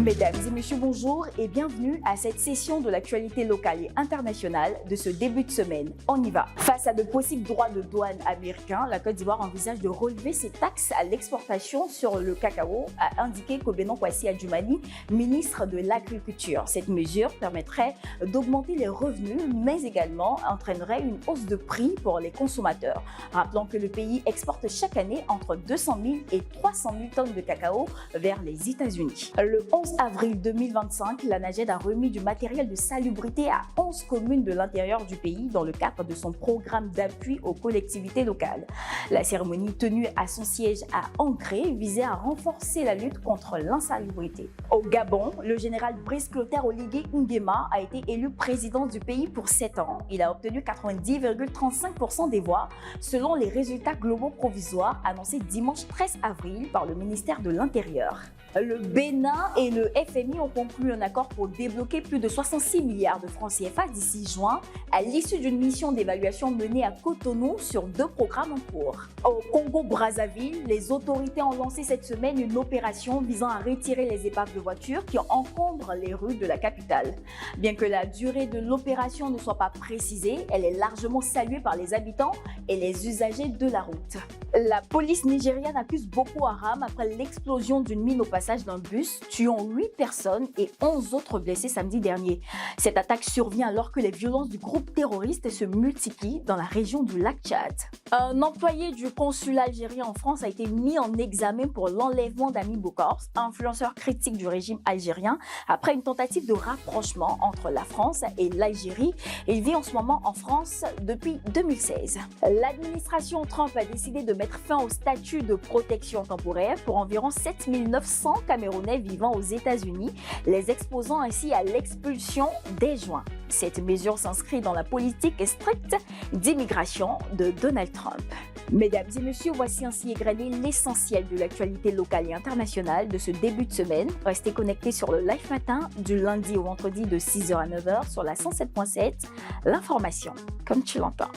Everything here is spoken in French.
Mesdames et messieurs, bonjour et bienvenue à cette session de l'actualité locale et internationale de ce début de semaine. On y va. Face à de possibles droits de douane américains, la Côte d'Ivoire envisage de relever ses taxes à l'exportation sur le cacao, a indiqué Kobenon Kwasi Adjumani, ministre de l'Agriculture. Cette mesure permettrait d'augmenter les revenus, mais également entraînerait une hausse de prix pour les consommateurs. Rappelons que le pays exporte chaque année entre 200 000 et 300 000 tonnes de cacao vers les États-Unis. Le 11 avril 2025, la NAGED a remis du matériel de salubrité à 11 communes de l'intérieur du pays dans le cadre de son programme d'appui aux collectivités locales. La cérémonie tenue à son siège à Ancré visait à renforcer la lutte contre l'insalubrité. Au Gabon, le général Brice Clotaire Oligui Nguema a été élu président du pays pour 7 ans. Il a obtenu 90,35% des voix selon les résultats globaux provisoires annoncés dimanche 13 avril par le ministère de l'Intérieur. Le Bénin et le FMI ont conclu un accord pour débloquer plus de 66 milliards de francs CFA d'ici juin, à l'issue d'une mission d'évaluation menée à Cotonou sur 2 programmes en cours. Au Congo-Brazzaville, les autorités ont lancé cette semaine une opération visant à retirer les épaves de voitures qui encombrent les rues de la capitale. Bien que la durée de l'opération ne soit pas précisée, elle est largement saluée par les habitants et les usagers de la route. La police nigériane accuse Boko Haram après l'explosion d'une mine au passage d'un bus, tuant 8 personnes et 11 autres blessés samedi dernier. Cette attaque survient alors que les violences du groupe terroriste se multiplient dans la région du lac Tchad. Un employé du consulat algérien en France a été mis en examen pour l'enlèvement d'Ami Bokors, influenceur critique du régime algérien, après une tentative de rapprochement entre la France et l'Algérie. Il vit en ce moment en France depuis 2016. L'administration Trump a décidé de mettre fin au statut de protection temporaire pour environ 7 900 Camerounais vivant aux États-Unis, les exposant ainsi à l'expulsion dès juin. Cette mesure s'inscrit dans la politique stricte d'immigration de Donald Trump. Mesdames et messieurs, voici ainsi égrené l'essentiel de l'actualité locale et internationale de ce début de semaine. Restez connectés sur le Live Matin du lundi au vendredi de 6h à 9h sur la 107.7. L'information comme tu l'entends.